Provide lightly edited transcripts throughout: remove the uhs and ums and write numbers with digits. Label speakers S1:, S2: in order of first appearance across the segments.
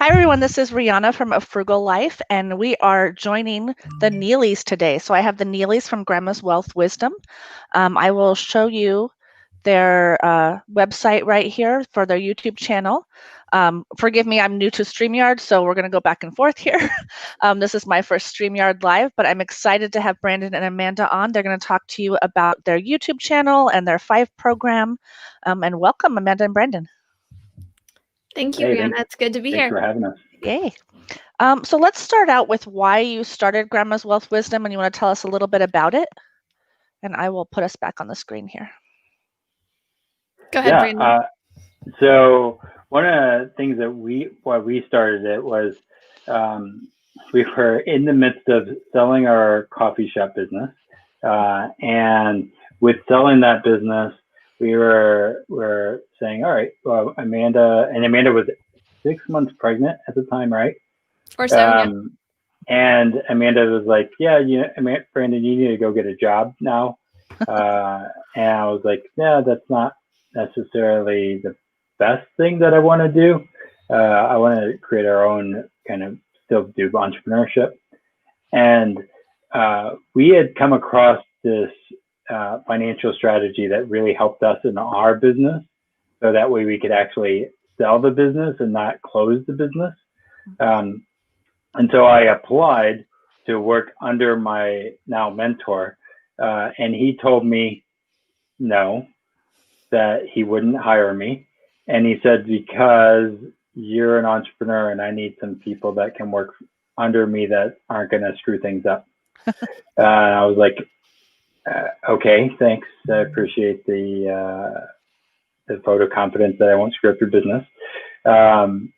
S1: Hi, everyone. This is Rihanna from A Frugal Life, and we are joining the Neelys today. So I have the Neelys from Grandma's Wealth Wisdom. I will show you their website right here for their YouTube channel. Forgive me, I'm new to StreamYard, so we're going to go back and forth here. This is my first StreamYard Live, but I'm excited to have Brandon and Amanda on. They're going to talk to you about their YouTube channel and their FIFE program. And welcome, Amanda and Brandon.
S2: Thank you, Rihanna. It's good to be here.
S3: Thanks for having us.
S1: Yay. So let's start out with why you started Grandma's Wealth Wisdom, and you want to tell us a little bit about it? And I will put us back on the screen here.
S2: Go ahead, Brandon.
S3: So one of the things that we started it was we were in the midst of selling our coffee shop business, and with selling that business, we were saying, all right, well, Amanda was 6 months pregnant at the time, right?
S2: Or so, yeah.
S3: And Amanda was like, yeah, Brandon, you need to go get a job now. And I was like, yeah, that's not necessarily the best thing that I want to do. I want to create our own kind of still do entrepreneurship. And we had come across this financial strategy that really helped us in our business. So that way we could actually sell the business and not close the business. And so I applied to work under my now mentor. And he told me no, that he wouldn't hire me. And he said, because you're an entrepreneur and I need some people that can work under me that aren't going to screw things up. I was like, okay, thanks. I appreciate the vote of confidence that I won't screw up your business. And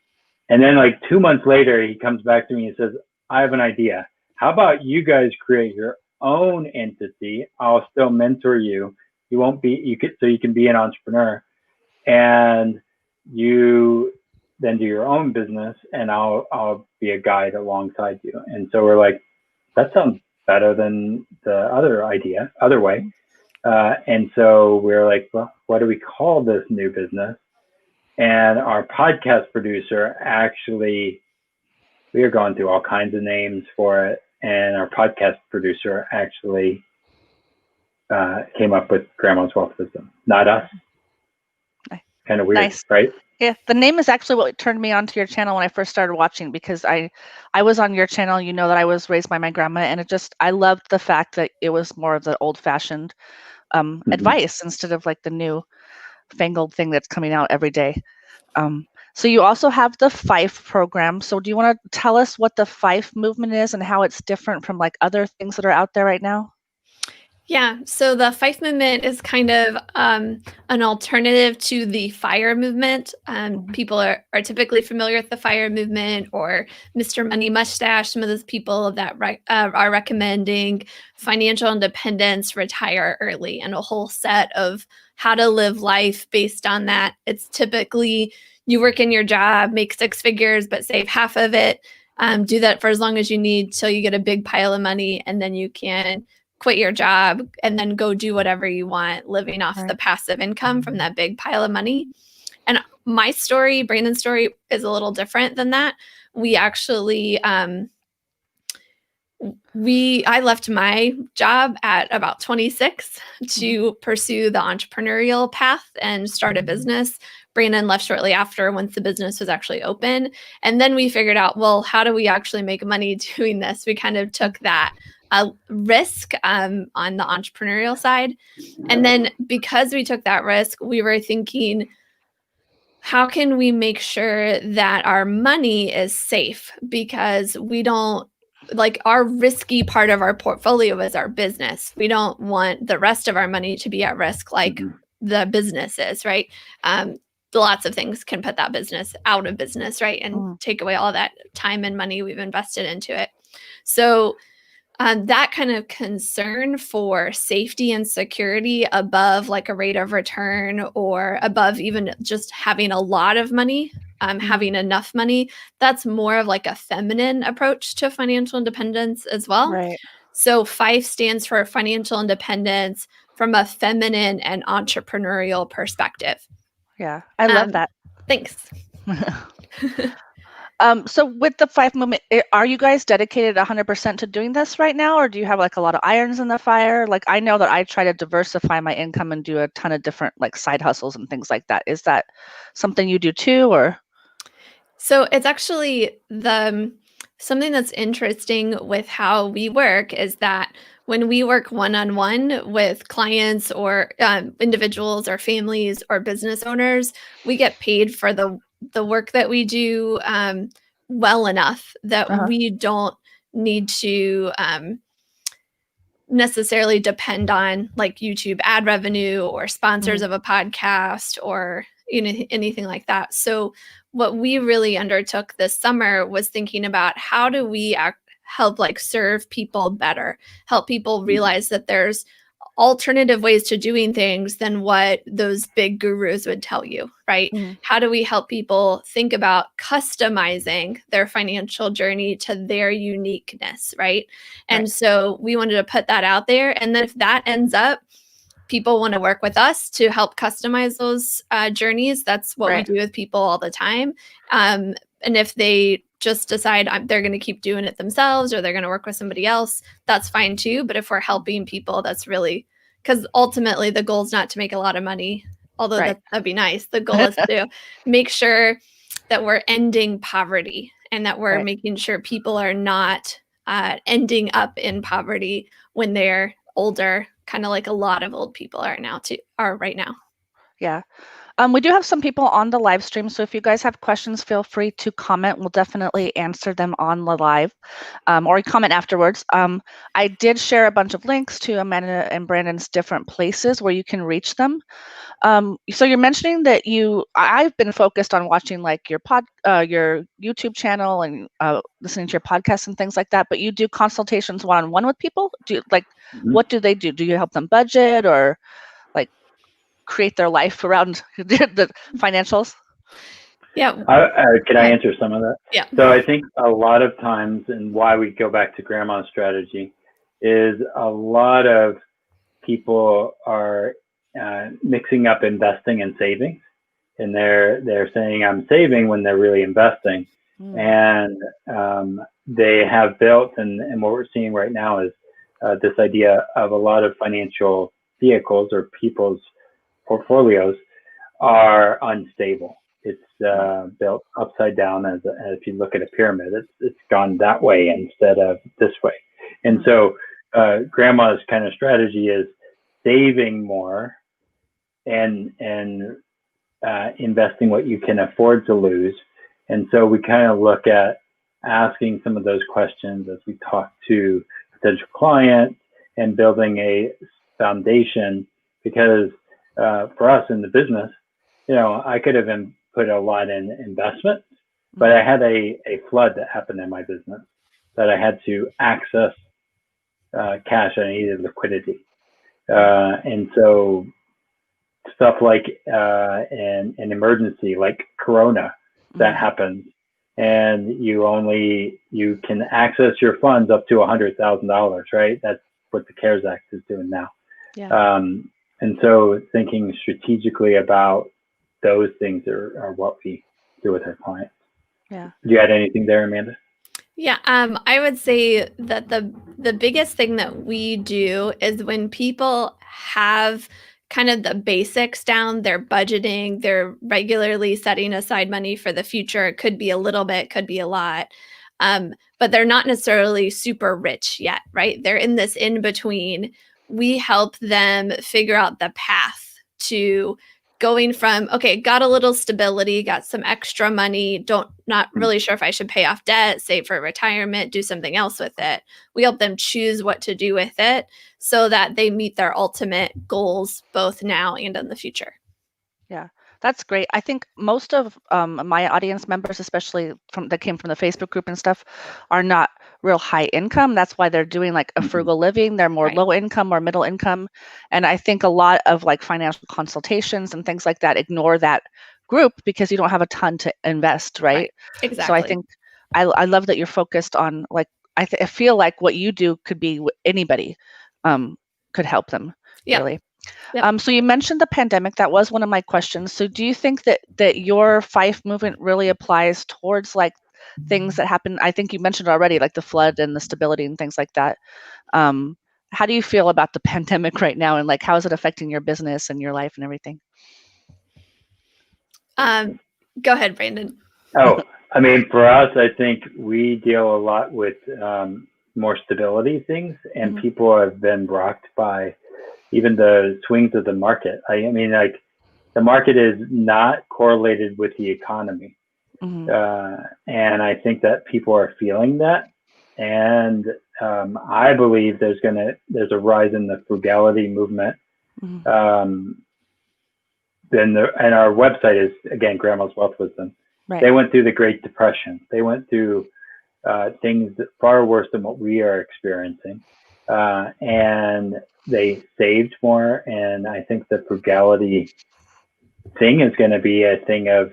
S3: then like 2 months later, he comes back to me and says, I have an idea. How about you guys create your own entity? I'll still mentor you. So you can be an entrepreneur, and you then do your own business, and I'll be a guide alongside you. And so we're like, that sounds better than the other way. And so we're like, well, what do we call this new business? And our podcast producer we are going through all kinds of names for it. And our podcast producer actually came up with Grandma's Wealth Wisdom, not us. Kind of weird, nice. Right?
S1: Yeah, the name is actually what turned me onto your channel when I first started watching, because I was on your channel. You know that I was raised by my grandma, and I loved the fact that it was more of the old-fashioned advice instead of like the new fangled thing that's coming out every day. So you also have the FIFE program. So do you want to tell us what the FIFE movement is and how it's different from like other things that are out there right now?
S2: Yeah, so the FIFE movement is kind of an alternative to the FIRE movement. People are typically familiar with the FIRE movement or Mr. Money Mustache, some of those people that are recommending financial independence, retire early, and a whole set of how to live life based on that. It's typically you work in your job, make 6 figures, but save half of it. Do that for as long as you need till you get a big pile of money, and then you can quit your job and then go do whatever you want, living off the passive income from that big pile of money. And my story, Brandon's story, is a little different than that. We actually, I left my job at about 26 to pursue the entrepreneurial path and start a business. Brandon left shortly after, once the business was actually open. And then we figured out, well, how do we actually make money doing this? We kind of took that risk on the entrepreneurial side. And then because we took that risk, we were thinking, how can we make sure that our money is safe? Because we don't, like, our risky part of our portfolio is our business. We don't want the rest of our money to be at risk like the business is, right? Lots of things can put that business out of business, right? And take away all that time and money we've invested into it. So that kind of concern for safety and security above like a rate of return or above even just having a lot of money, having enough money, that's more of like a feminine approach to financial independence as well.
S1: Right.
S2: So FIFE stands for financial independence from a feminine and entrepreneurial perspective.
S1: Yeah, I love that.
S2: Thanks.
S1: So with the FIFE movement, are you guys dedicated 100% to doing this right now, or do you have like a lot of irons in the fire? Like I know that I try to diversify my income and do a ton of different like side hustles and things like that. Is that something you do too, or?
S2: So it's actually something that's interesting with how we work is that when we work one-on-one with clients or individuals or families or business owners, we get paid for the work that we do well enough that
S1: Uh-huh.
S2: we don't need to necessarily depend on like YouTube ad revenue or sponsors
S1: Mhm.
S2: of a podcast or anything like that. So what we really undertook this summer was thinking about how do we help like serve people better, help people realize that there's alternative ways to doing things than what those big gurus would tell you, right?
S1: Mhm.
S2: How do we help people think about customizing their financial journey to their uniqueness, right? And
S1: Right.
S2: so we wanted to put that out there. And then if that ends up, people want to work with us to help customize those journeys. That's what we
S1: Right.
S2: do with people all the time. And if they just decide they're going to keep doing it themselves or they're going to work with somebody else, that's fine too. But if we're helping people, that's really because ultimately the goal is not to make a lot of money, although
S1: Right.
S2: that'd be nice. The goal is to make sure that we're ending poverty and that we're
S1: Right.
S2: making sure people are not ending up in poverty when they're older, kind of like a lot of old people are right now.
S1: Yeah. We do have some people on the live stream, so if you guys have questions, feel free to comment. We'll definitely answer them on the live, or comment afterwards. I did share a bunch of links to Amanda and Brandon's different places where you can reach them. So you're mentioning that I've been focused on watching like your YouTube channel and listening to your podcasts and things like that, but you do consultations one-on-one with people? What do they do? Do you help them budget or like create their life around the financials?
S2: Yeah.
S3: Can I answer some of that?
S2: Yeah.
S3: So I think a lot of times, and why we go back to grandma's strategy, is a lot of people are mixing up investing and saving, and they're saying I'm saving when they're really investing, and they have built, and what we're seeing right now is this idea of a lot of financial vehicles or people's portfolios are unstable. It's built upside down as if you look at a pyramid, it's gone that way instead of this way. And so grandma's kind of strategy is saving more and investing what you can afford to lose. And so we kind of look at asking some of those questions as we talk to potential clients and building a foundation, because for us in the business, I could have put a lot in investment, but I had a flood that happened in my business that I had to access cash. I needed liquidity. And so stuff like an emergency like Corona that happens, and you can access your funds up to $100,000, right? That's what the CARES Act is doing now.
S1: Yeah.
S3: And so thinking strategically about those things are what we do with our clients.
S1: Yeah.
S3: Do you add anything there, Amanda?
S2: Yeah, I would say that the biggest thing that we do is when people have kind of the basics down, they're budgeting, they're regularly setting aside money for the future. It could be a little bit, could be a lot. But they're not necessarily super rich yet, right? They're in this in between. We help them figure out the path to going from, okay, got a little stability, got some extra money, not really sure if I should pay off debt, save for retirement, do something else with it. We help them choose what to do with it so that they meet their ultimate goals both now and in the future.
S1: Yeah, that's great. I think most of my audience members, especially that came from the Facebook group and stuff, are not real high income. That's why they're doing like a frugal living. They're more
S2: Right.
S1: low income or middle income. And I think a lot of like financial consultations and things like that ignore that group because you don't have a ton to invest, right?
S2: Exactly.
S1: So I think I love that you're focused on like, I feel like what you do could be anybody could help them, really.
S2: Yep.
S1: So you mentioned the pandemic. That was one of my questions. So do you think that your FIFE movement really applies towards like things that happen. I think you mentioned already, like the flood and the stability and things like that. How do you feel about the pandemic right now, and like how is it affecting your business and your life and everything?
S2: Go ahead, Brandon.
S3: Oh, I mean, for us, I think we deal a lot with more stability things, and people have been rocked by even the swings of the market. I mean, like the market is not correlated with the economy. And I think that people are feeling that. And I believe there's a rise in the frugality movement. And our website is, again, Grandma's Wealth Wisdom. Right. They went through the Great Depression. They went through things that far worse than what we are experiencing. And they saved more. And I think the frugality thing is going to be a thing of,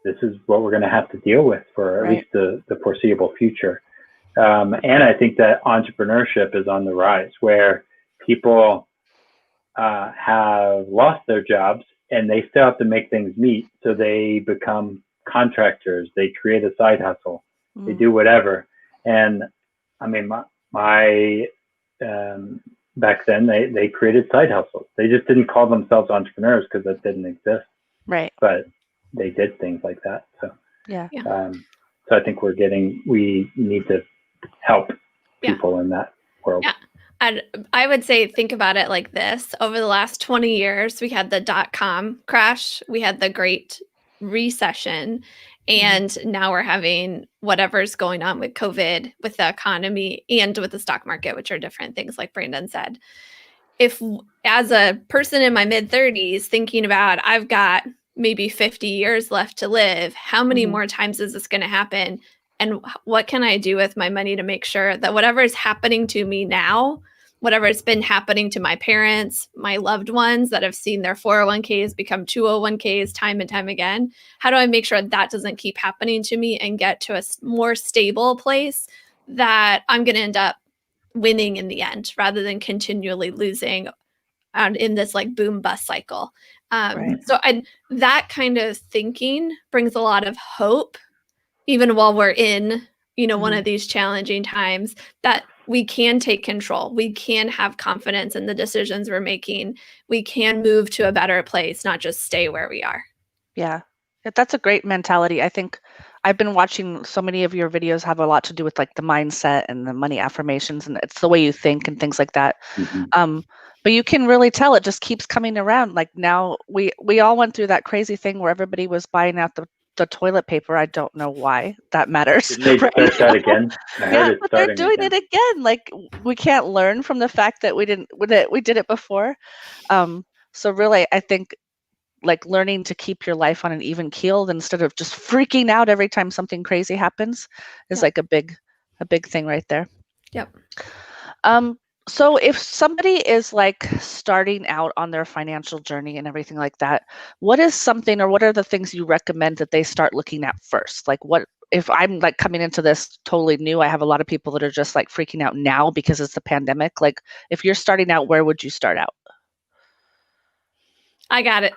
S3: this is what we're going to have to deal with for at least the foreseeable future. And I think that entrepreneurship is on the rise, where people have lost their jobs and they still have to make things meet. So they become contractors, they create a side hustle, they do whatever. And I mean, back then they created side hustles. They just didn't call themselves entrepreneurs because that didn't exist. Right. But they did things like that. So yeah. So I think we need to help people in that world.
S2: Yeah. And I would say, think about it like this. Over the last 20 years, we had the .com crash, we had the Great Recession, and now we're having whatever's going on with COVID, with the economy, and with the stock market, which are different things, like Brandon said. If, as a person in my mid-30s, thinking about, I've got maybe 50 years left to live, how many more times is this going to happen? And what can I do with my money to make sure that whatever is happening to me now, whatever has been happening to my parents, my loved ones that have seen their 401ks become 201ks time and time again, how do I make sure that doesn't keep happening to me and get to a more stable place that I'm going to end up winning in the end, rather than continually losing in this like boom bust cycle. So that kind of thinking brings a lot of hope, even while we're in, one of these challenging times, that we can take control. We can have confidence in the decisions we're making. We can move to a better place, not just stay where we are.
S1: Yeah, that's a great mentality. I think I've been watching so many of your videos have a lot to do with like the mindset and the money affirmations, and it's the way you think and things like that. But you can really tell it just keeps coming around. Like now we all went through that crazy thing where everybody was buying out the toilet paper. I don't know why that matters.
S3: Didn't they start that again?
S1: Yeah, but they're doing it again. Like we can't learn from the fact that we did it before. So really, I think like learning to keep your life on an even keel instead of just freaking out every time something crazy happens is like a big thing right there.
S2: Yep.
S1: So if somebody is like starting out on their financial journey and everything like that, what is something, or what are the things you recommend that they start looking at first? Like what, if I'm like coming into this totally new, I have a lot of people that are just like freaking out now because it's the pandemic. Like if you're starting out, where would you start out?
S2: I got it.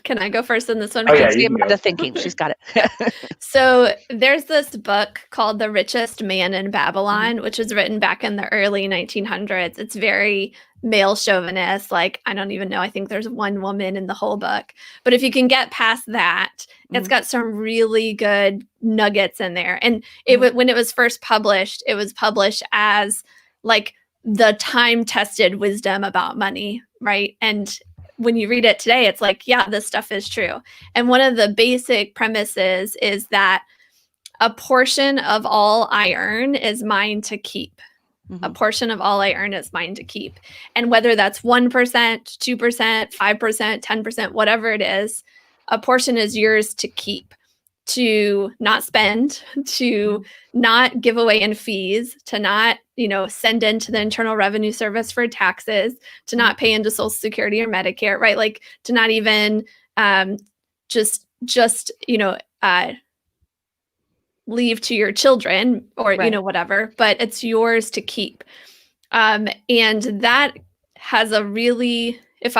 S2: Can I go first in this one?
S3: Oh, yeah,
S1: see Amanda thinking. She's got it.
S2: So there's this book called The Richest Man in Babylon, which was written back in the early 1900s. It's very male chauvinist. Like, I don't even know. I think there's one woman in the whole book. But if you can get past that, it's got some really good nuggets in there. And when it was first published, it was published as like the time-tested wisdom about money, right? And when you read it today, it's like, yeah, this stuff is true. And one of the basic premises is that a portion of all I earn is mine to keep. A portion of all I earn is mine to keep. And whether that's 1%, 2%, 5%, 10%, whatever it is, a portion is yours to keep, to not spend, to not give away in fees, to not, send into the Internal Revenue Service for taxes, to not pay into Social Security or Medicare, right? Like to not even just leave to your children or, whatever, but it's yours to keep. And that has a really, if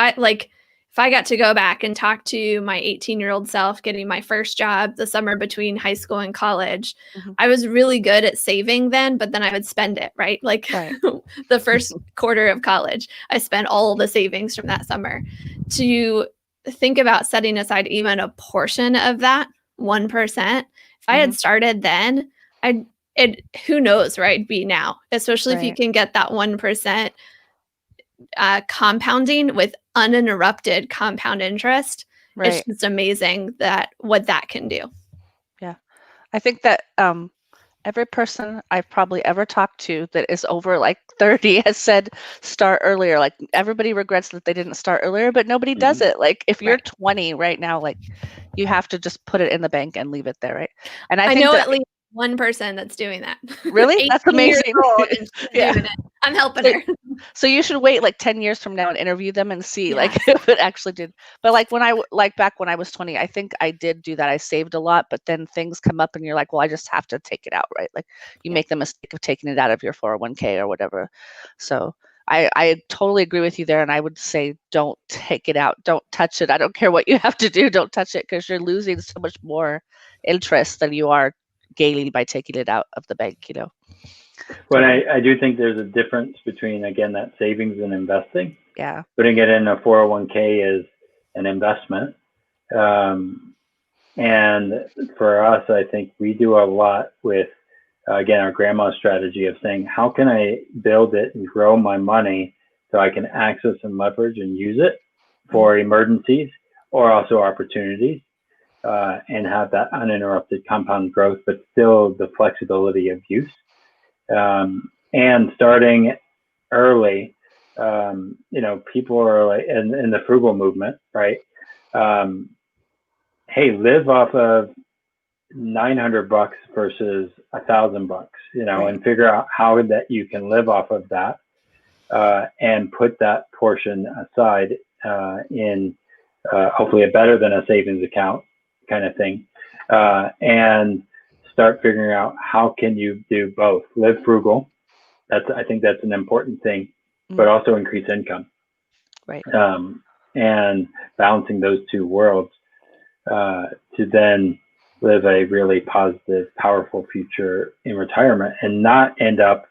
S2: if I got to go back and talk to my 18-year-old self getting my first job the summer between high school and college, I was really good at saving then, but then I would spend it, right? Like the first quarter of college, I spent all the savings from that summer. To think about setting aside even a portion of that 1%, if I had started then, who knows where I'd be now, especially if you can get that 1% compounding with uninterrupted compound interest. It's just amazing what that can do.
S1: Yeah. I think that every person I've probably ever talked to that is over like 30 has said start earlier. Like everybody regrets that they didn't start earlier, but nobody does it. Like if you're 20 right now, like you have to just put it in the bank and leave it there, right? And I think
S2: know
S1: that
S2: at least one person that's doing that.
S1: Really? That's amazing.
S2: Doing it. I'm helping her.
S1: So you should wait like 10 years from now and interview them and see like if it actually did. But like back when I was 20, I think I did do that. I saved a lot, but then things come up and you're like, well, I just have to take it out, right? Like you make the mistake of taking it out of your 401k or whatever. So I totally agree with you there. And I would say, don't take it out. Don't touch it. I don't care what you have to do. Don't touch it because you're losing so much more interest than you are gaining by taking it out of the bank, you know.
S3: But I do think there's a difference between, again, that savings and investing.
S1: Yeah.
S3: Putting it in a 401k is an investment. And for us, I think we do a lot with, again, our grandma's strategy of saying, how can I build it and grow my money so I can access and leverage and use it for emergencies or also opportunities, and have that uninterrupted compound growth, but still the flexibility of use. And starting early, you know, people are like in the frugal movement, right? Hey, live off of $900 versus $1,000, you know, and figure out how that you can live off of that, and put that portion aside in hopefully a better than a savings account kind of thing, and start figuring out how can you do both. Live frugal. I think that's an important thing, but also increase income.
S1: Right.
S3: And balancing those two worlds to then live a really positive, powerful future in retirement and not end up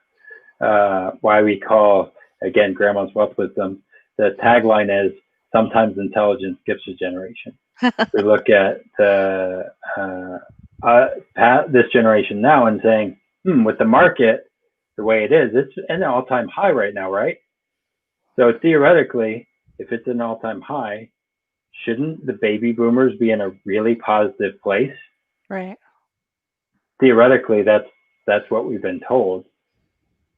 S3: why we call, again, Grandma's Wealth Wisdom. The tagline is sometimes intelligence skips a generation. We look at this generation now and saying, with the market the way it is, it's at an all-time high right now, right? So theoretically, if it's an all-time high, shouldn't the baby boomers be in a really positive place?
S1: Right.
S3: Theoretically, that's what we've been told.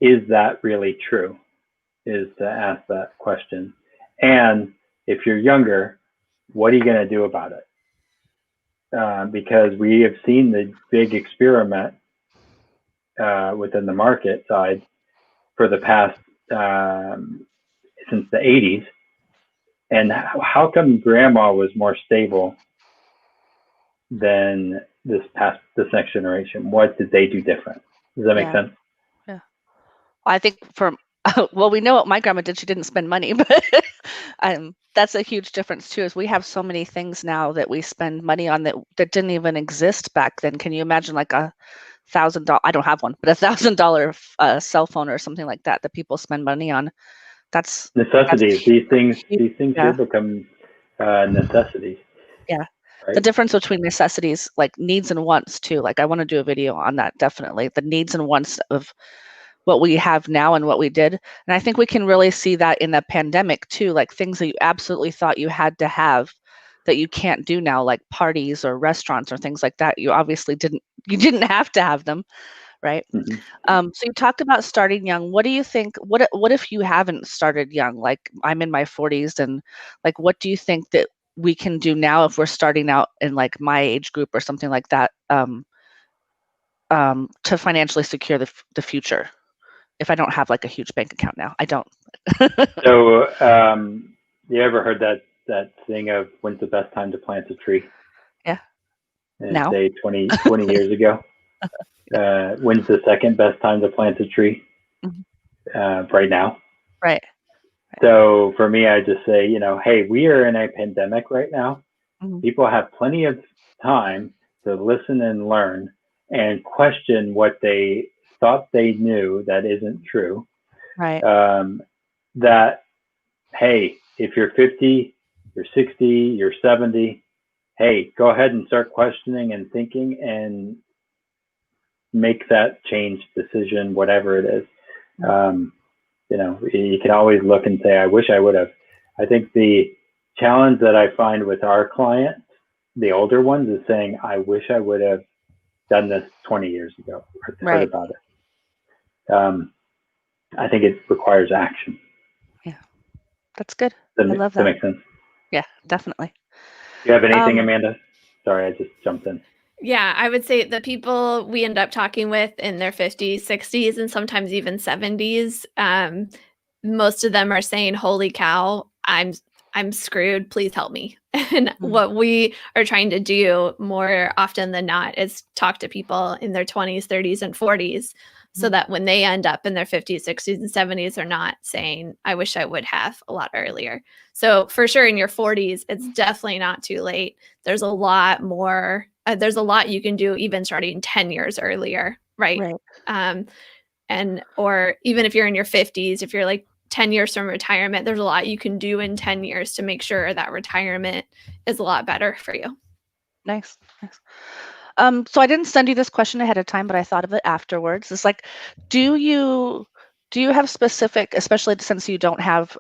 S3: Is that really true? Is to ask that question. And if you're younger, what are you going to do about it? Because we have seen the big experiment within the market side for the past, since the 80s. And how come grandma was more stable than this next generation? What did they do different? Does that make sense?
S1: Yeah. I think well, we know what my grandma did. She didn't spend money, but that's a huge difference too, is we have so many things now that we spend money on that didn't even exist back then. Can you imagine like $1,000? I don't have one, but $1,000 cell phone or something like that people spend money on. That's
S3: necessities. These things here become necessities.
S1: Yeah. Right? The difference between necessities, like needs and wants too. Like I want to do a video on that, definitely. The needs and wants of what we have now and what we did. And I think we can really see that in the pandemic too, like things that you absolutely thought you had to have that you can't do now, like parties or restaurants or things like that. You obviously didn't have to have them, right? So you talked about starting young. What do you think, what if you haven't started young? Like I'm in my 40s, and like, what do you think that we can do now if we're starting out in like my age group or something like that, to financially secure the future? If I don't have like a huge bank account now, I don't.
S3: So, you ever heard that thing of when's the best time to plant a tree?
S1: Yeah.
S3: And
S1: now?
S3: say 20 years ago. When's the second best time to plant a tree? Right now.
S1: Right.
S3: So for me, I just say, hey, we are in a pandemic right now.
S1: Mhm.
S3: People have plenty of time to listen and learn and question what they thought they knew that isn't true.
S1: Right.
S3: That, hey, if you're 50, you're 60, you're 70, hey, go ahead and start questioning and thinking and make that change decision, whatever it is. You can always look and say, I wish I would have. I think the challenge that I find with our clients, the older ones, is saying, I wish I would have done this 20 years ago or heard
S1: Right.
S3: about it. I think it requires action.
S1: Yeah. That's good.
S3: Does
S1: I love
S3: that
S1: that.
S3: make sense?
S1: Yeah, definitely.
S3: Do you have anything, Amanda? Sorry, I just jumped in.
S2: Yeah, I would say the people we end up talking with in their 50s, 60s, and sometimes even 70s, most of them are saying, "Holy cow, I'm screwed. Please help me." And what we are trying to do more often than not is talk to people in their 20s, 30s, and 40s so that when they end up in their 50s, 60s, and 70s, they're not saying, "I wish I would have a lot earlier." So for sure in your 40s, it's definitely not too late. There's a lot more. There's a lot you can do even starting 10 years earlier, right? Or even if you're in your 50s, if you're like 10 years from retirement, there's a lot you can do in 10 years to make sure that retirement is a lot better for you.
S1: Nice. So I didn't send you this question ahead of time, but I thought of it afterwards. It's like, do you have specific, especially since you don't have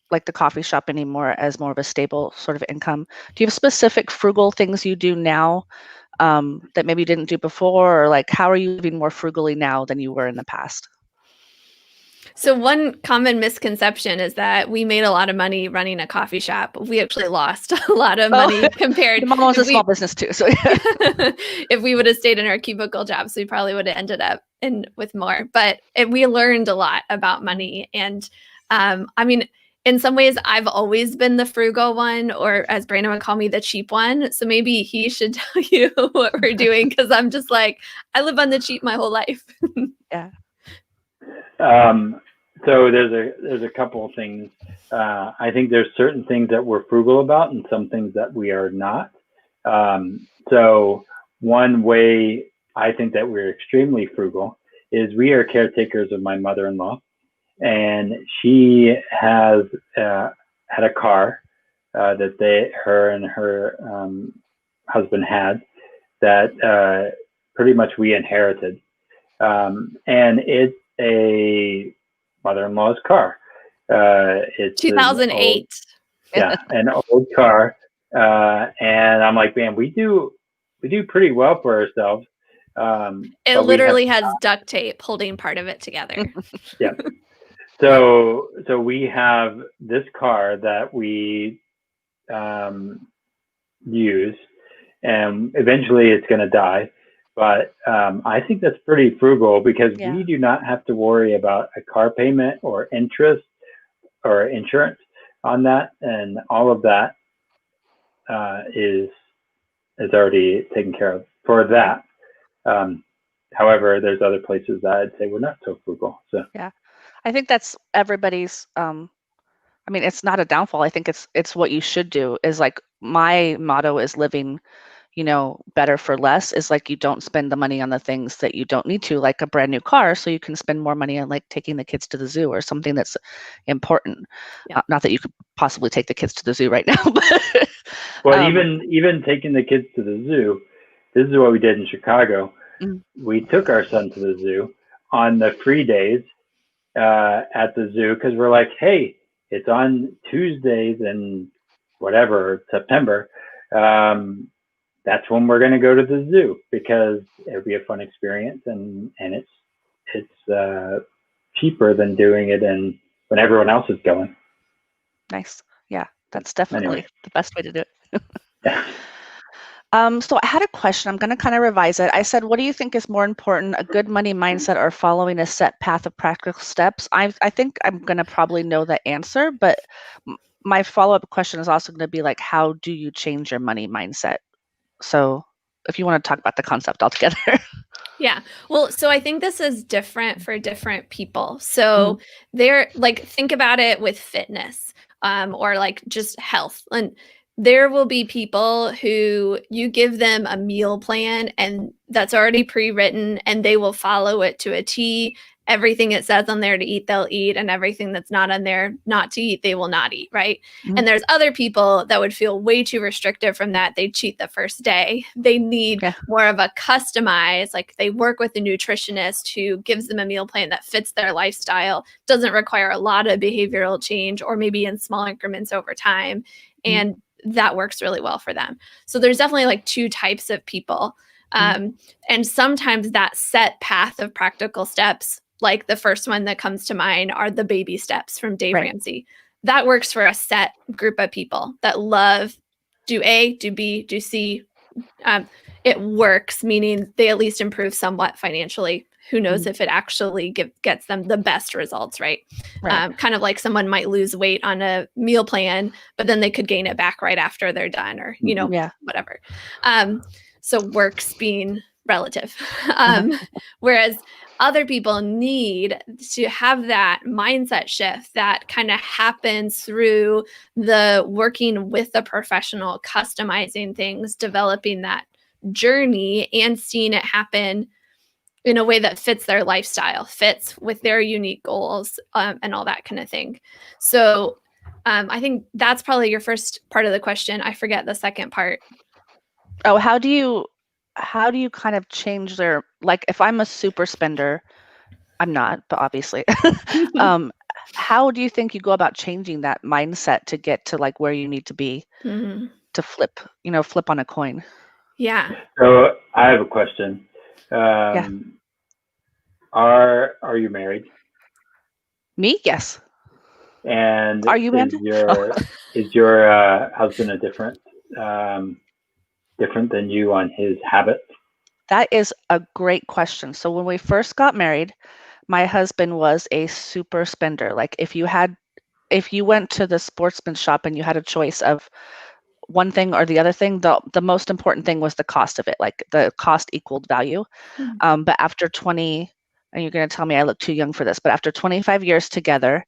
S1: like the coffee shop anymore as more of a stable sort of income, do you have specific frugal things you do now that maybe you didn't do before, or like how are you living more frugally now than you were in the past?
S2: So one common misconception is that we made a lot of money running a coffee shop. We actually lost a lot of money compared.
S1: Mom owns a small business too, so
S2: if we would have stayed in our cubicle jobs, we probably would have ended up with more. But we learned a lot about money, and I mean, in some ways, I've always been the frugal one, or as Brandon would call me, the cheap one. So maybe he should tell you what we're doing, because I'm just like, I live on the cheap my whole life.
S1: Yeah.
S3: So there's a couple of things. I think there's certain things that we're frugal about and some things that we are not. So one way I think that we're extremely frugal is we are caretakers of my mother-in-law, and she has had a car that her and her husband had that pretty much we inherited, and it's a mother-in-law's car. It's
S2: 2008.
S3: An old car, and I'm like, man, we do pretty well for ourselves.
S2: It literally has duct tape holding part of it together.
S3: Yeah. So we have this car that we use, and eventually it's going to die. But I think that's pretty frugal because we do not have to worry about a car payment or interest or insurance on that, and all of that is already taken care of for that. However, there's other places that I'd say we're not so frugal. So
S1: yeah, I think that's everybody's. I mean, it's not a downfall. I think it's what you should do. Is like my motto is living, better for less. Is like you don't spend the money on the things that you don't need to, like a brand new car, so you can spend more money on like taking the kids to the zoo or something that's important. Not that you could possibly take the kids to the zoo right now, but
S3: well, even taking the kids to the zoo, this is what we did in Chicago. We took our son to the zoo on the free days at the zoo because we're like, hey, it's on Tuesdays and whatever, September. That's when we're going to go to the zoo because it'll be a fun experience, and it's cheaper than doing it when everyone else is going.
S1: Nice. Yeah, that's definitely the best way to do it.
S3: Yeah.
S1: So I had a question. I'm going to kind of revise it. I said, what do you think is more important, a good money mindset or following a set path of practical steps? I think I'm going to probably know the answer, but my follow-up question is also going to be like, how do you change your money mindset? So if you want to talk about the concept altogether.
S2: Yeah. Well, so I think this is different for different people. So they're like, think about it with fitness, or like just health. And there will be people who you give them a meal plan and that's already pre-written and they will follow it to a T. Everything it says on there to eat, they'll eat, and everything that's not on there not to eat, they will not eat, right? And there's other people that would feel way too restrictive from that. They cheat the first day. They need more of a customized, like they work with a nutritionist who gives them a meal plan that fits their lifestyle, doesn't require a lot of behavioral change, or maybe in small increments over time. And that works really well for them. So there's definitely like two types of people. And sometimes that set path of practical steps, like the first one that comes to mind, are the baby steps from Dave Ramsey. That works for a set group of people that love do A, do B, do C. It works, meaning they at least improve somewhat financially. Who knows if it actually gets them the best results, right? Kind of like someone might lose weight on a meal plan, but then they could gain it back right after they're done, or, you know, whatever. So works being relative. Whereas other people need to have that mindset shift that kind of happens through the working with a professional, customizing things, developing that journey, and seeing it happen in a way that fits their lifestyle, fits with their unique goals, and all that kind of thing. So I think that's probably your first part of the question. I forget the second part.
S1: Oh, how do you kind of change their, like, if I'm a super spender, I'm not, but obviously, how do you think you go about changing that mindset to get to like where you need to be to flip on a coin?
S2: Yeah.
S3: So I have a question. Are you married?
S1: Me? Yes.
S3: And
S1: are you, Amanda?
S3: Is your husband a different than you on his habits?
S1: That is a great question. So when we first got married, my husband was a super spender. Like if you went to the sportsman shop and you had a choice of one thing or the other thing, the most important thing was the cost of it. Like the cost equaled value. But after 20, and you're going to tell me I look too young for this, but after 25 years together,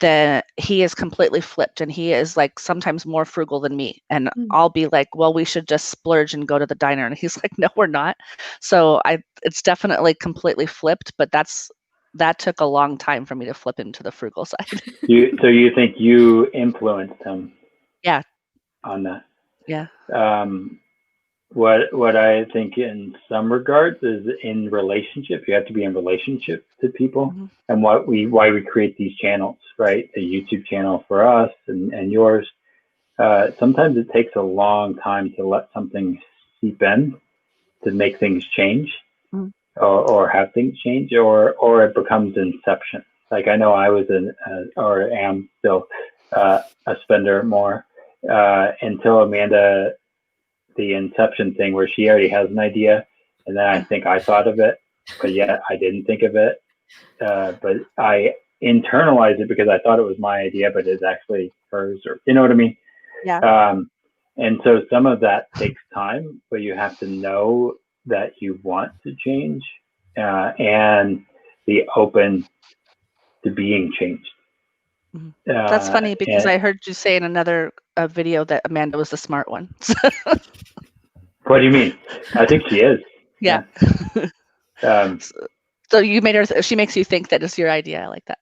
S1: then he is completely flipped, and he is like sometimes more frugal than me. And I'll be like, well, we should just splurge and go to the diner. And he's like, no, we're not. So it's definitely completely flipped, but that took a long time for me to flip into the frugal side.
S3: So you think you influenced him?
S1: Yeah.
S3: On that?
S1: Yeah.
S3: What I think in some regards is in relationship, you have to be in relationship to people, and why we create these channels, right? The YouTube channel for us and yours. Sometimes it takes a long time to let something seep in to make things change, or have things change, or it becomes inception. Like I know I was or am still a spender more until Amanda. The inception thing where she already has an idea, and then I think I thought of it, but yet I didn't think of it. But I internalized it because I thought it was my idea, but it's actually hers, or you know what I mean?
S1: Yeah.
S3: And so some of that takes time, but you have to know that you want to change, and be open to being changed.
S1: That's funny because I heard you say in another video that Amanda was the smart one.
S3: What do you mean? I think she is.
S1: Yeah. So you made her. She makes you think that it's your idea. I like that.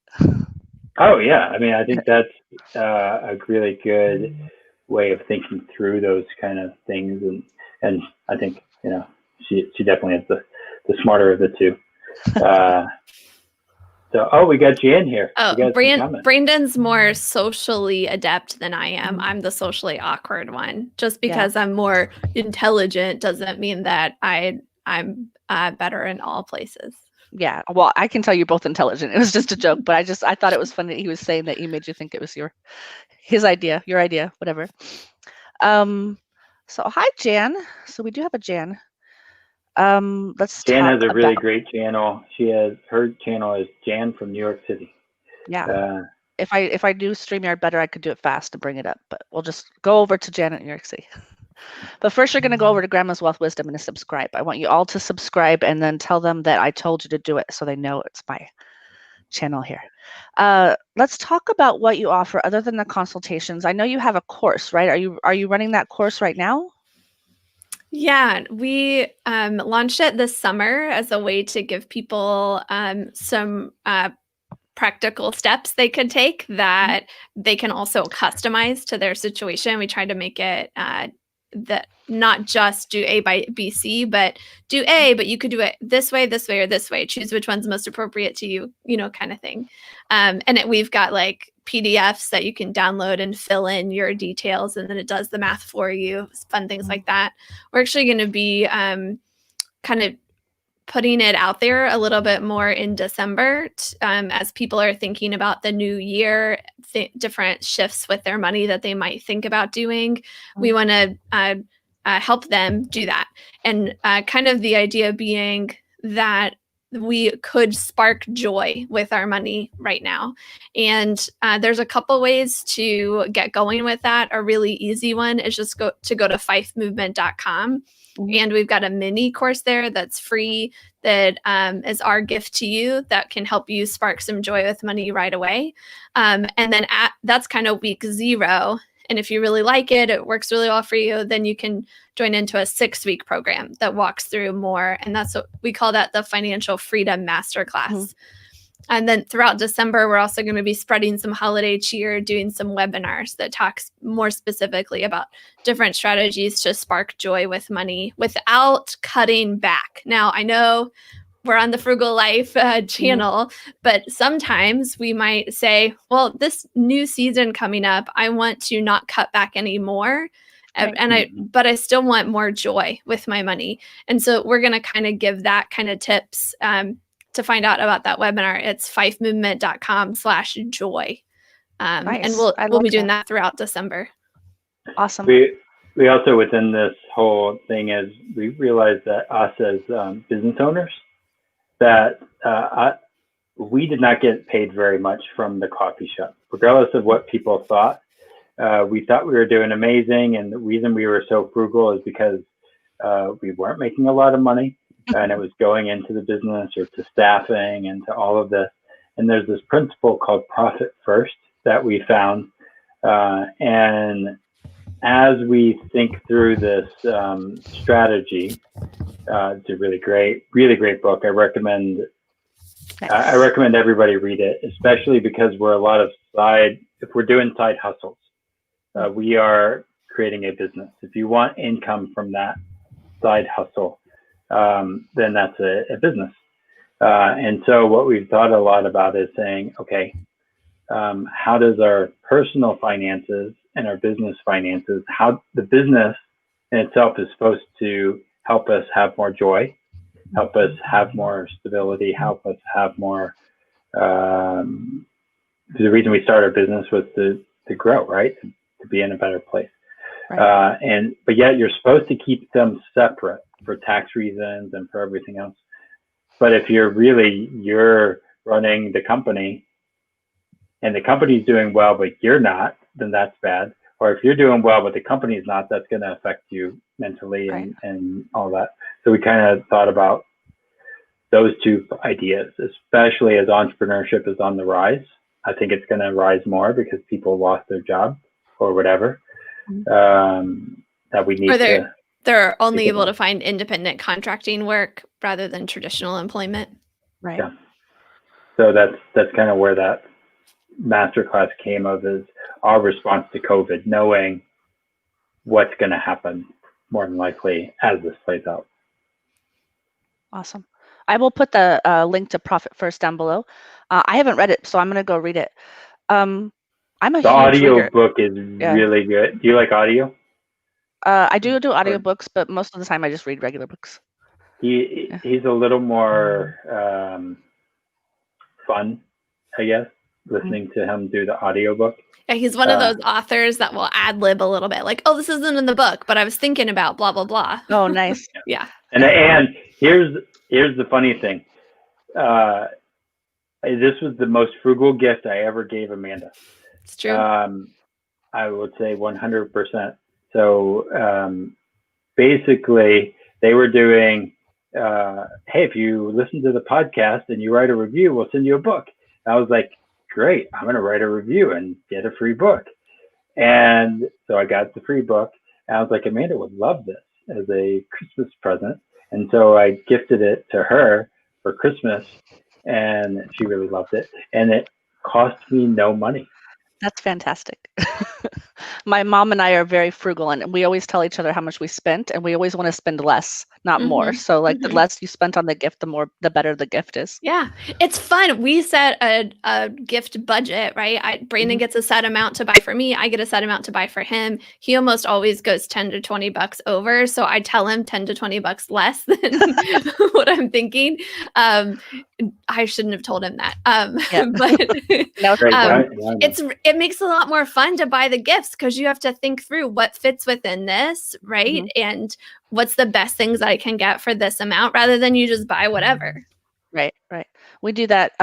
S3: Oh yeah, I mean, I think that's a really good way of thinking through those kind of things, and I think she definitely is the smarter of the two. So we got Jan here.
S2: Brandon's more socially adept than I am. I'm the socially awkward one. Just because I'm more intelligent doesn't mean that I'm better in all places.
S1: Yeah, well, I can tell you're both intelligent. It was just a joke, but I thought it was funny that he was saying that you made you think it was his idea, your idea, whatever. So hi, Jan. So we do have a Jan. Jan
S3: has a really great channel. Her channel is Jan from New York City.
S1: Yeah. If I do StreamYard better, I could do it fast and bring it up, but we'll just go over to Jan at New York City. But first, you're going to go over to Grandma's Wealth Wisdom and to subscribe. I want you all to subscribe and then tell them that I told you to do it so they know it's my channel here. Let's talk about what you offer other than the consultations. I know you have a course, right? Are you running that course right now?
S2: Yeah, we launched it this summer as a way to give people some practical steps they could take that they can also customize to their situation. We tried to make it that not just do A by B, C, but do A, but you could do it this way, or this way. Choose which one's most appropriate to you, kind of thing. And we've got like PDFs that you can download and fill in your details, and then it does the math for you, fun things like that. We're actually going to be kind of putting it out there a little bit more in December as people are thinking about the new year, different shifts with their money that they might think about doing. We want to help them do that. And kind of the idea being that we could spark joy with our money right now. And there's a couple ways to get going with that. A really easy one is just go to fifemovement.com. And we've got a mini course there that's free that is our gift to you that can help you spark some joy with money right away. And then that's kind of week 0. And if you really like it, it works really well for you, then you can join into a 6-week program that walks through more. And that's what we call that the Financial Freedom Masterclass. And then throughout December, we're also going to be spreading some holiday cheer, doing some webinars that talks more specifically about different strategies to spark joy with money without cutting back. Now, I know we're on the Frugal Life channel, but sometimes we might say, well, this new season coming up, I want to not cut back anymore. Right. But I still want more joy with my money. And so we're going to kind of give that kind of tips to find out about that webinar. It's fifemovement.com/joy.
S1: Nice.
S2: And we'll be doing that throughout December.
S1: Awesome.
S3: We also, within this whole thing, is we realized that us as business owners, that we did not get paid very much from the coffee shop, regardless of what people thought. We thought we were doing amazing, and the reason we were so frugal is because we weren't making a lot of money. And it was going into the business or to staffing and to all of this. And there's this principle called profit first that we found. And as we think through this strategy, it's a really great book. I recommend everybody read it, especially because if we're doing side hustles, we are creating a business. If you want income from that side hustle, then that's a business. And so what we've thought a lot about is saying, okay, how does our personal finances and our business finances, how the business in itself is supposed to help us have more joy, help us have more stability, help us have more, the reason we started our business was to grow, right? To be in a better place. Right. But yet you're supposed to keep them separate for tax reasons and for everything else. But if you're running the company and the company's doing well, but you're not, then that's bad. Or if you're doing well, but the company's not, that's going to affect you mentally and all that. So we kind of thought about those two ideas, especially as entrepreneurship is on the rise. I think it's going to rise more because people lost their job or whatever. That we need
S2: they're only able to find independent contracting work rather than traditional employment.
S1: Right.
S3: Yeah. So that's kind of where that masterclass came of, is our response to COVID, knowing what's going to happen more than likely as this plays out.
S1: Awesome. I will put the link to Profit First down below. I haven't read it, so I'm going to go read it. I'm a huge
S3: audio
S1: reader.
S3: Book is really good. Do you like audio?
S1: I do audiobooks, but most of the time I just read regular books.
S3: He's a little more fun, I guess, listening to him do the audiobook.
S2: Yeah, he's one of those authors that will ad-lib a little bit, like, oh, this isn't in the book, but I was thinking about blah, blah, blah.
S1: Oh, nice.
S2: Yeah.
S3: And here's the funny thing. This was the most frugal gift I ever gave Amanda.
S2: It's true.
S3: I would say 100%. So basically, they were doing, hey, if you listen to the podcast and you write a review, we'll send you a book. And I was like, great, I'm going to write a review and get a free book. And so I got the free book. And I was like, Amanda would love this as a Christmas present. And so I gifted it to her for Christmas, and she really loved it. And it cost me no money.
S1: That's fantastic. My mom and I are very frugal, and we always tell each other how much we spent, and we always want to spend less, not more. So like the less you spent on the gift, the better the gift is.
S2: Yeah, it's fun. We set a gift budget, right? Brandon gets a set amount to buy for me. I get a set amount to buy for him. He almost always goes 10 to 20 bucks over. So I tell him 10 to 20 bucks less than what I'm thinking. I shouldn't have told him that. But it makes it a lot more fun to buy the gifts because you have to think through what fits within this, right? And what's the best things I can get for this amount rather than you just buy whatever.
S1: Right. We do that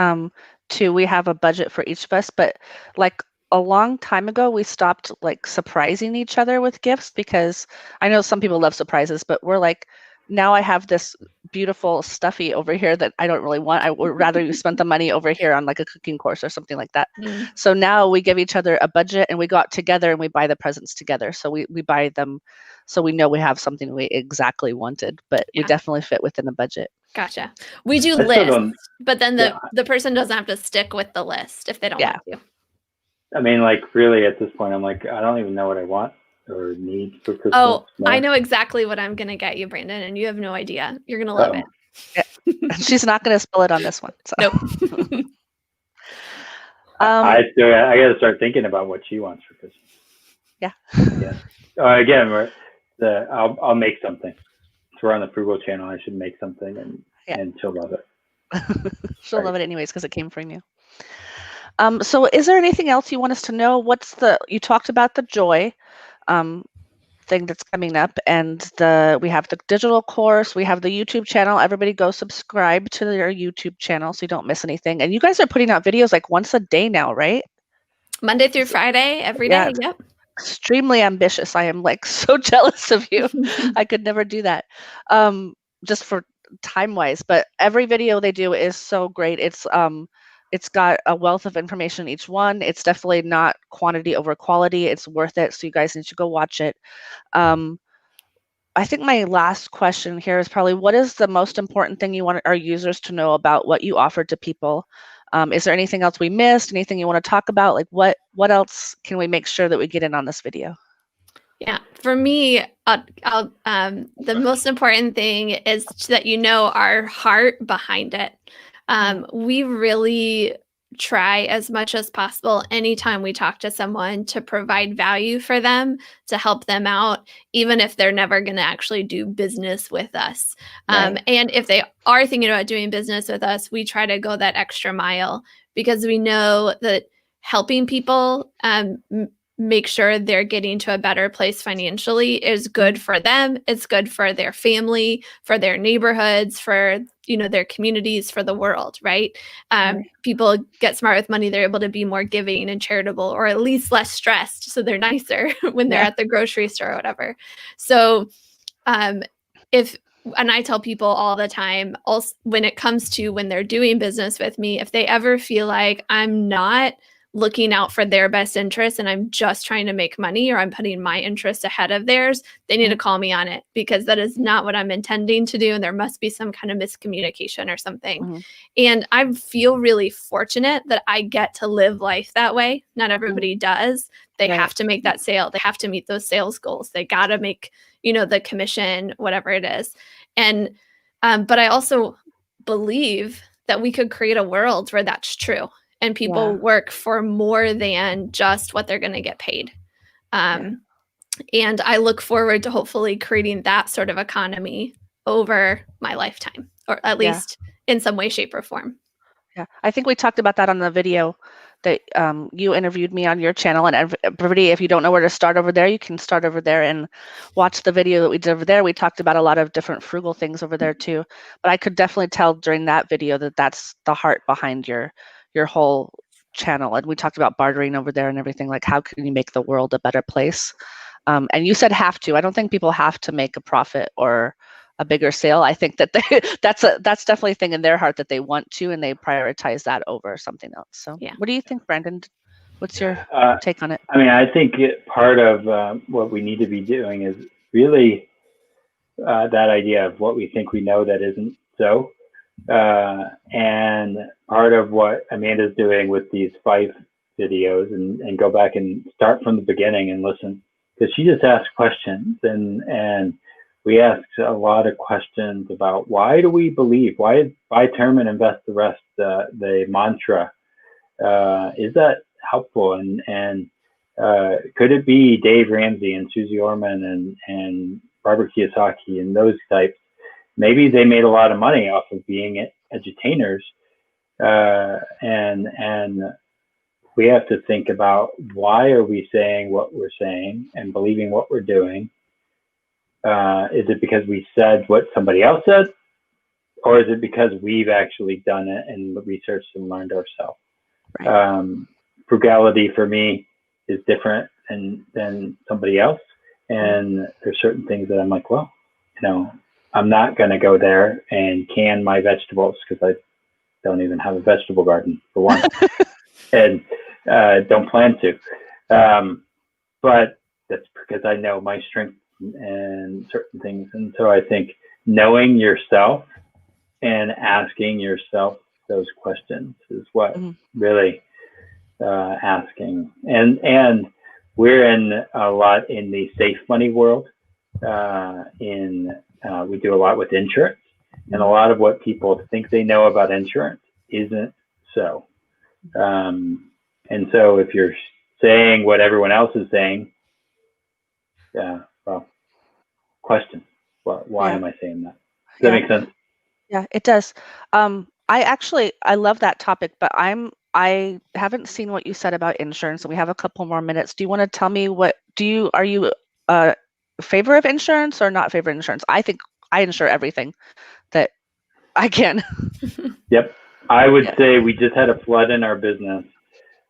S1: too. We have a budget for each of us, but like a long time ago, we stopped like surprising each other with gifts because I know some people love surprises, but we're like, now I have this beautiful stuffy over here that I don't really want. I would rather you spend the money over here on like a cooking course or something like that. So now we give each other a budget and we go out together and we buy the presents together. So we buy them so we know we have something we exactly wanted, but we definitely fit within a budget.
S2: Gotcha. We do lists, but then the person doesn't have to stick with the list if they don't want to.
S3: I mean, like really at this point, I'm like, I don't even know what I want or need for Christmas.
S2: Oh, I know exactly what I'm going to get you, Brandon, and you have no idea. You're going to love it.
S1: Yeah. She's not going to spill it on this one. So.
S2: Nope.
S3: I got to start thinking about what she wants for Christmas.
S1: Yeah.
S3: Again, I'll make something. So we're on the Frugal channel. I should make something and she'll love it.
S1: She'll love it anyways because it came from you. So is there anything else you want us to know? You talked about the joy thing that's coming up, and we have the digital course, we have the YouTube channel. Everybody go subscribe to their YouTube channel so you don't miss anything. And you guys are putting out videos like once a day now, right?
S2: Monday through Friday, every day. Yep.
S1: Extremely ambitious. I am like so jealous of you. I could never do that. Just for time wise, but every video they do is so great. It's got a wealth of information in each one. It's definitely not quantity over quality. It's worth it. So you guys need to go watch it. I think my last question here is probably, what is the most important thing you want our users to know about what you offer to people? Is there anything else we missed? Anything you want to talk about? Like what else can we make sure that we get in on this video?
S2: Yeah, for me, the most important thing is that you know our heart behind it. We really try as much as possible anytime we talk to someone to provide value for them, to help them out, even if they're never going to actually do business with us. And if they are thinking about doing business with us, we try to go that extra mile because we know that helping people make sure they're getting to a better place financially is good for them. It's good for their family, for their neighborhoods, for their communities, for the world, right? People get smart with money. They're able to be more giving and charitable, or at least less stressed. So they're nicer when they're at the grocery store or whatever. So and I tell people all the time, also, when it comes to when they're doing business with me, if they ever feel like I'm not looking out for their best interests and I'm just trying to make money, or I'm putting my interests ahead of theirs, they need to call me on it, because that is not what I'm intending to do. And there must be some kind of miscommunication or something. And I feel really fortunate that I get to live life that way. Not everybody does. They have to make that sale. They have to meet those sales goals. They got to make, the commission, whatever it is. And, but I also believe that we could create a world where that's true. And people work for more than just what they're going to get paid. And I look forward to hopefully creating that sort of economy over my lifetime, or at least in some way, shape, or form.
S1: Yeah, I think we talked about that on the video that you interviewed me on your channel. And everybody, if you don't know where to start over there, you can start over there and watch the video that we did over there. We talked about a lot of different frugal things over there too. But I could definitely tell during that video that that's the heart behind your whole channel. And we talked about bartering over there and everything, like how can you make the world a better place? And you said have to. I don't think people have to make a profit or a bigger sale. I think that that's definitely a thing in their heart that they want to, and they prioritize that over something else. So
S2: Yeah.
S1: what do you think, Brandon? What's your take on it?
S3: I mean, I think part of what we need to be doing is really that idea of what we think we know that isn't so. And part of what Amanda's doing with these FIFE videos and go back and start from the beginning and listen, because she just asks questions and we ask a lot of questions about why do we believe, why is buy term and invest the rest the mantra, is that helpful, and could it be Dave Ramsey and Susie Orman and Barbara Kiyosaki and those types? Maybe they made a lot of money off of being edutainers, and we have to think about why are we saying what we're saying and believing what we're doing. Is it because we said what somebody else said, or is it because we've actually done it and researched and learned ourselves? Right. Frugality for me is different than somebody else, and there's certain things that I'm like, well, I'm not going to go there and can my vegetables because I don't even have a vegetable garden for one, and don't plan to. But that's because I know my strengths and certain things. And so I think knowing yourself and asking yourself those questions is what really asking. And we're in a lot in the safe money world. We do a lot with insurance, and a lot of what people think they know about insurance isn't so. And so if you're saying what everyone else is saying, well, question. Why am I saying that? Does that make sense?
S1: Yeah, it does. I love that topic, but I haven't seen what you said about insurance, and we have a couple more minutes. Do you want to tell me are you favor of insurance or not favor of insurance? I think I insure everything that I can.
S3: Yep. I would say we just had a flood in our business,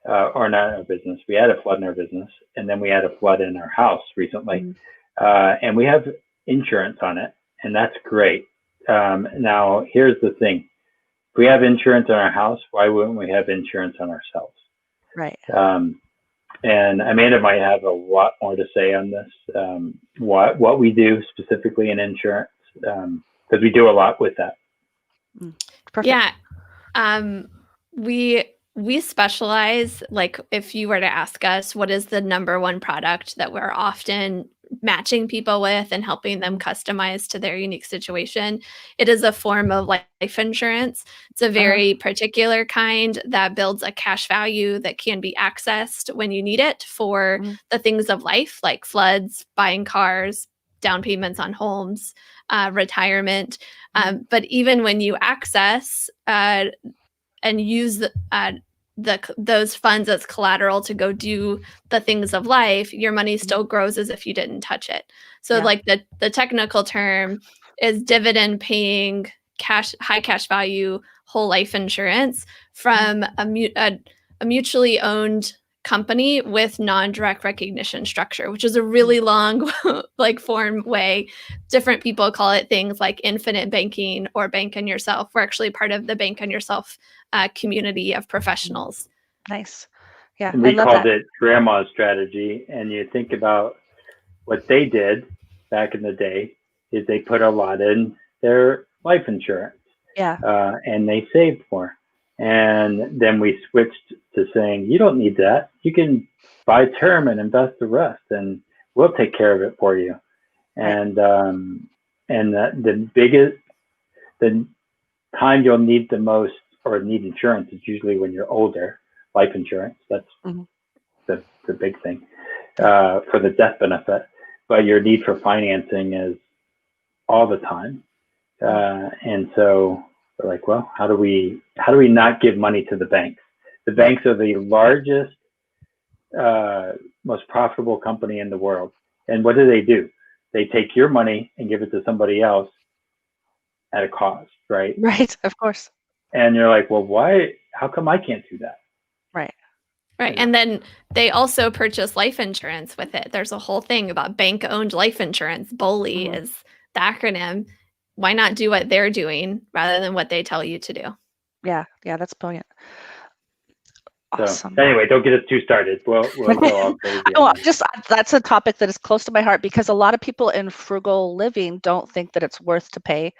S3: or not our business. We had a flood in our business, and then we had a flood in our house recently. And we have insurance on it, and that's great. Now, here's the thing. If we have insurance on our house, why wouldn't we have insurance on ourselves?
S1: Right.
S3: And Amanda might have a lot more to say on this, what we do specifically in insurance, because we do a lot with that.
S1: Perfect.
S2: Yeah. We specialize, like if you were to ask us what is the number one product that we're often matching people with and helping them customize to their unique situation, it is a form of life insurance. It's a very particular kind that builds a cash value that can be accessed when you need it for the things of life, like floods, buying cars, down payments on homes, retirement. But even when you access and use those funds as collateral to go do the things of life, your money still grows as if you didn't touch it. So like the technical term is dividend paying high cash value whole life insurance from a mutually owned company with non-direct recognition structure, which is a really long form way. Different people call it things like infinite banking or bank on yourself. We're actually part of the bank on yourself community of professionals.
S1: Nice. Yeah.
S3: And we called it grandma's strategy. And you think about what they did back in the day is they put a lot in their life insurance.
S1: Yeah.
S3: And they saved more. And then we switched to saying, you don't need that. You can buy term and invest the rest, and we'll take care of it for you. And the time you'll need the most or need insurance is usually when you're older. Life insurance, that's the big thing for the death benefit. But your need for financing is all the time. And so we're like, well, how do we not give money to the banks? The banks are the largest, most profitable company in the world. And what do? They take your money and give it to somebody else at a cost, right?
S1: Right, of course.
S3: And you're like, well, why? How come I can't do that?
S1: Right.
S2: Right. And then they also purchase life insurance with it. There's a whole thing about bank-owned life insurance. BOLI is the acronym. Why not do what they're doing rather than what they tell you to do?
S1: Yeah, that's brilliant. Awesome.
S3: So anyway, don't get us too started. We'll go all crazy.
S1: That's a topic that is close to my heart because a lot of people in frugal living don't think that it's worth to pay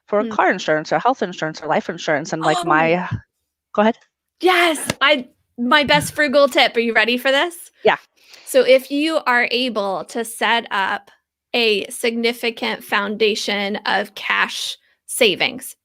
S1: for car insurance or health insurance or life insurance. And like go ahead.
S2: Yes, my best frugal tip. Are you ready for this?
S1: Yeah.
S2: So if you are able to set up a significant foundation of cash savings,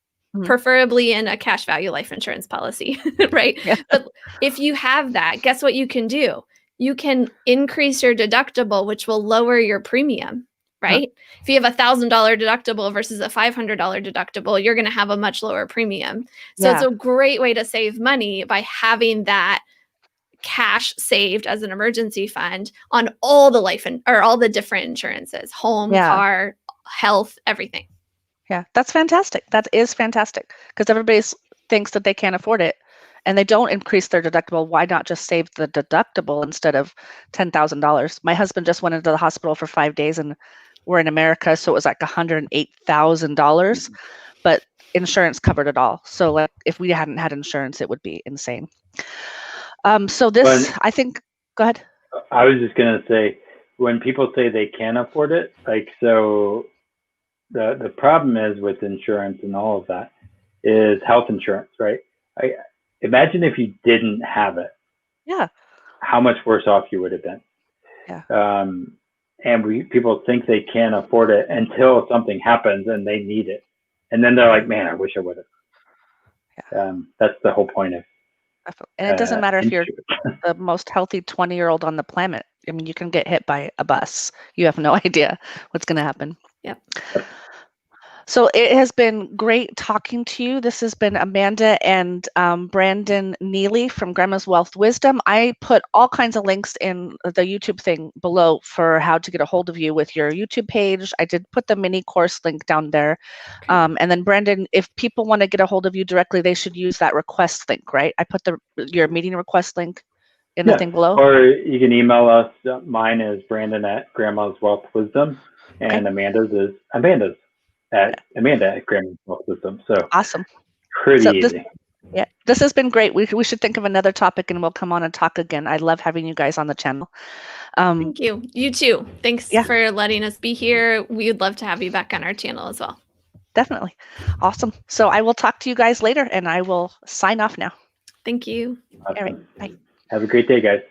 S2: preferably in a cash value life insurance policy, right?
S1: Yeah.
S2: But if you have that, guess what you can do? You can increase your deductible, which will lower your premium, right? If you have $1,000 deductible versus a $500 deductible, you're going to have a much lower premium. So it's a great way to save money by having that cash saved as an emergency fund on all the all the different insurances, home, car, health, everything.
S1: Yeah, that's fantastic. That is fantastic because everybody thinks that they can't afford it and they don't increase their deductible. Why not just save the deductible instead of $10,000? My husband just went into the hospital for 5 days and we're in America, so it was like $108,000, but insurance covered it all. So like if we hadn't had insurance, it would be insane. So this, I think, go ahead.
S3: I was just going to say, when people say they can't afford it, like, so the problem is with insurance and all of that is health insurance, right? Imagine if you didn't have it.
S1: Yeah.
S3: How much worse off you would have been.
S1: Yeah.
S3: And people think they can't afford it until something happens and they need it. And then they're like, man, I wish I would have. Yeah. That's the whole point of
S1: and it doesn't matter if you're the most healthy 20-year-old on the planet. I mean, you can get hit by a bus. You have no idea what's going to happen.
S2: Yep.
S1: So it has been great talking to you. This has been Amanda and Brandon Neely from Grandma's Wealth Wisdom. I put all kinds of links in the YouTube thing below for how to get a hold of you with your YouTube page. I did put the mini course link down there. Okay. And then Brandon, if people want to get a hold of you directly, they should use that request link, right? I put your meeting request link in the thing below.
S3: Or you can email us. Mine is Brandon at Grandma's Wealth Wisdom, and Amanda's is Amanda at Grandma's Wealth Wisdom. So
S1: awesome.
S3: Pretty easy.
S1: This has been great. We should think of another topic and we'll come on and talk again. I love having you guys on the channel.
S2: Thank you. You too. Thanks for letting us be here. We'd love to have you back on our channel as well.
S1: Definitely. Awesome. So I will talk to you guys later and I will sign off now.
S2: Thank you.
S3: Awesome.
S1: All right. Bye.
S3: Have a great day, guys.